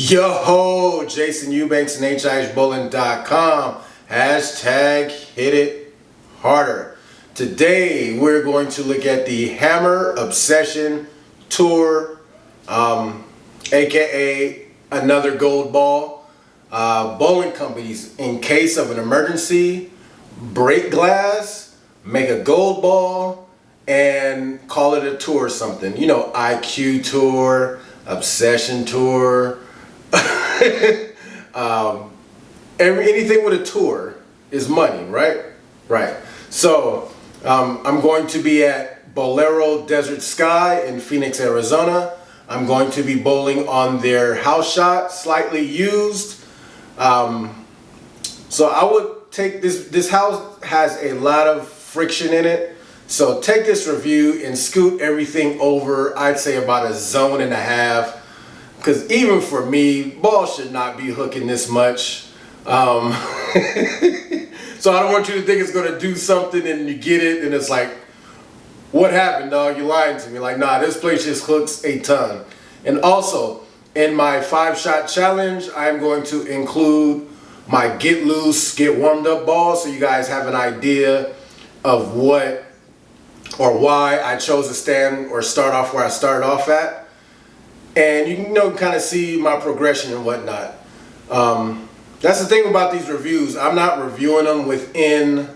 Yo, Jason Eubanks and hihbowling.com. Hashtag hit it harder. Today we're going to look at the Hammer Obsession Tour, aka another gold ball. Bowling companies, in case of an emergency, break glass, make a gold ball, and call it a tour or something. You know, IQ tour, Obsession tour. Anything with a tour is money, right? Right. So I'm going to be at Bowlero Desert Sky in Phoenix, Arizona. I'm going to be bowling on their house shot, slightly used. So I would take this house has a lot of friction in it. So take this review and scoot everything over, I'd say about a zone and a half. Because even for me, ball should not be hooking this much. So I don't want you to think it's going to do something and you get it and it's like, what happened, dog? You're lying to me. Like, nah, this place just hooks a ton. And also, in my 5-shot challenge, I'm going to include my get loose, get warmed up ball so you guys have an idea of what or why I chose to stand or start off where I started off at. And you can kind of see my progression and whatnot. That's the thing about these reviews. I'm not reviewing them within,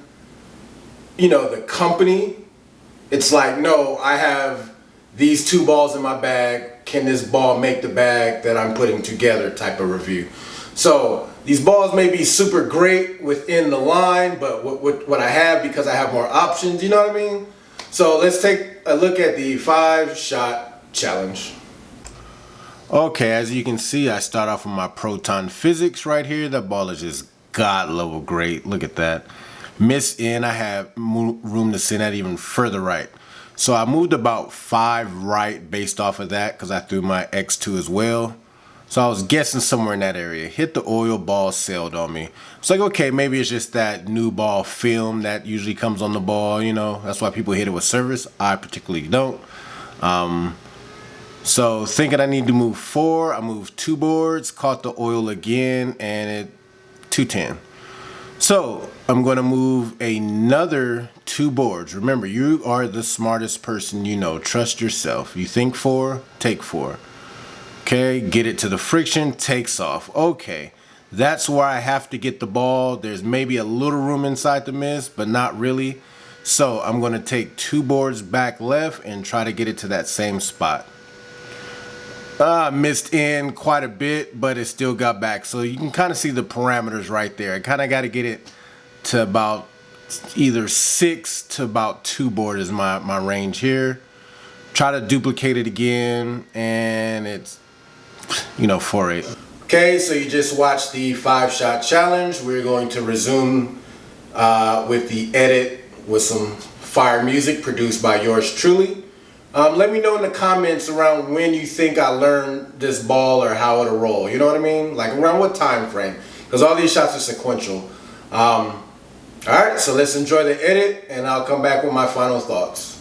the company. It's like, no, I have these 2 balls in my bag. Can this ball make the bag that I'm putting together type of review? So these balls may be super great within the line, but what I have, because I have more options, you know what I mean? So let's take a look at the 5-shot challenge. Okay, as you can see, I start off with my proton physics right here. That ball is just God level great. Look at that. Miss in, I have room to send that even further right. So I moved about 5 right based off of that because I threw my X2 as well. So I was guessing somewhere in that area. Hit the oil, ball sailed on me. It's like, okay, maybe it's just that new ball film that usually comes on the ball, That's why people hit it with service. I particularly don't. So thinking I need to move 4, I moved 2 boards, caught the oil again, and it 210. So I'm going to move another 2 boards. Remember, you are the smartest person you know. Trust yourself. You think 4, take 4. Okay, get it to the friction, takes off. Okay, that's where I have to get the ball. There's maybe a little room inside the miss, but not really. So I'm going to take 2 boards back left and try to get it to that same spot. Missed in quite a bit, but it still got back. So you can kind of see the parameters right there. I kind of got to get it to about either 6 to about 2 board is my range here. Try to duplicate it again, and it's 4-8. Okay, so you just watched the 5-shot challenge. We're going to resume with the edit with some fire music produced by yours truly. Let me know in the comments around when you think I learned this ball or how it'll roll. You know what I mean? Like around what time frame? Because all these shots are sequential. Alright, so let's enjoy the edit and I'll come back with my final thoughts.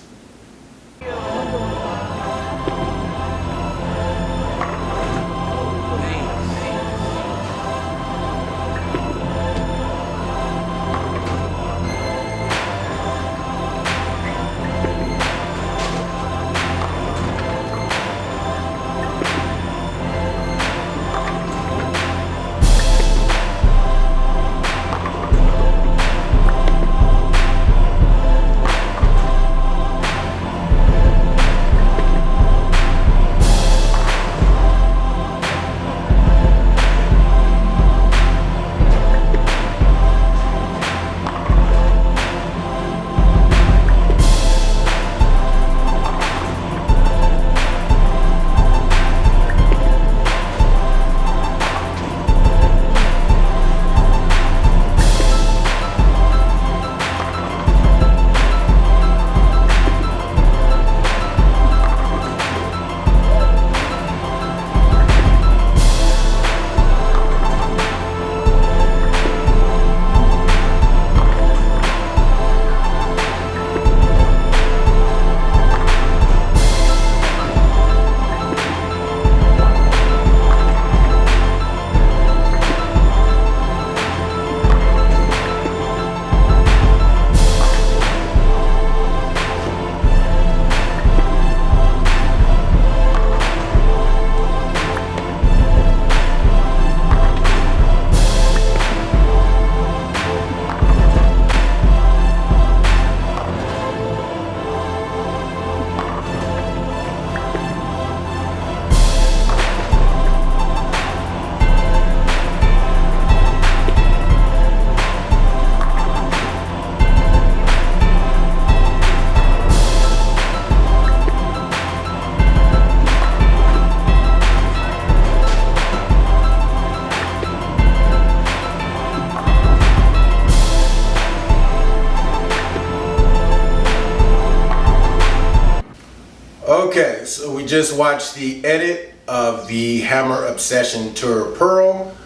Okay, so we just watched the edit of the Hammer Obsession Tour Pearl.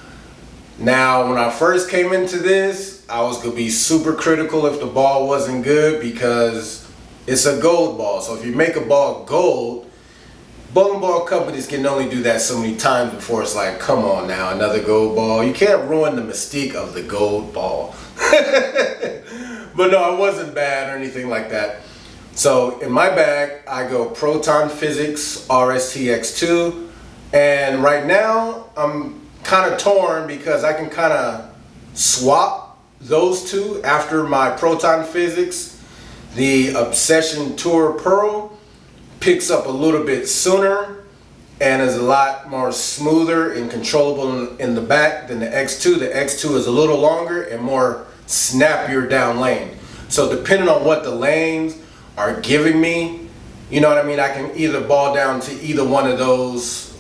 Now, when I first came into this, I was gonna be super critical if the ball wasn't good because it's a gold ball. So if you make a ball gold, bowling ball companies can only do that so many times before it's like, come on now, another gold ball. You can't ruin the mystique of the gold ball. But no, it wasn't bad or anything like that. So in my bag, I go Proton Physics RSTX2. And right now, I'm kind of torn because I can kind of swap those two after my Proton Physics. The Obsession Tour Pearl picks up a little bit sooner and is a lot more smoother and controllable in the back than the X2. The X2 is a little longer and more snappier down lane. So depending on what the lanes are giving me, you know what I mean, I can either ball down to either one of those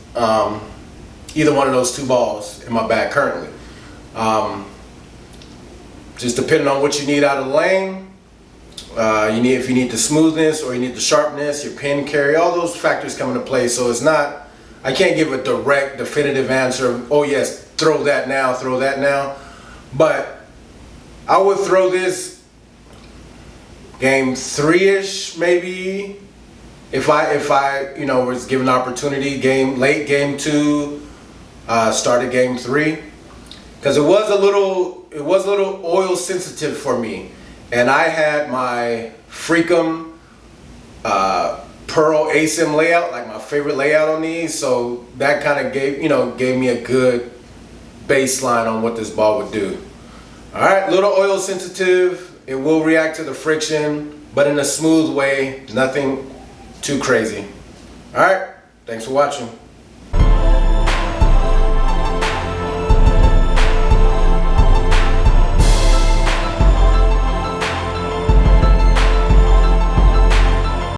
two balls in my bag currently. Just depending on what you need out of the lane. If you need the smoothness or you need the sharpness, your pin carry, all those factors come into play. So it's not, I can't give a direct, definitive answer of, oh yes, throw that now, throw that now. But I would throw this game 3-ish maybe, if I was given the opportunity. Late game 2, started game 3, because it was a little oil sensitive for me. And I had my Freakum Pearl ASIM layout, like my favorite layout on these. So that kind of gave me a good baseline on what this ball would do. All right, little oil sensitive. It will react to the friction, but in a smooth way, nothing too crazy. All right, thanks for watching.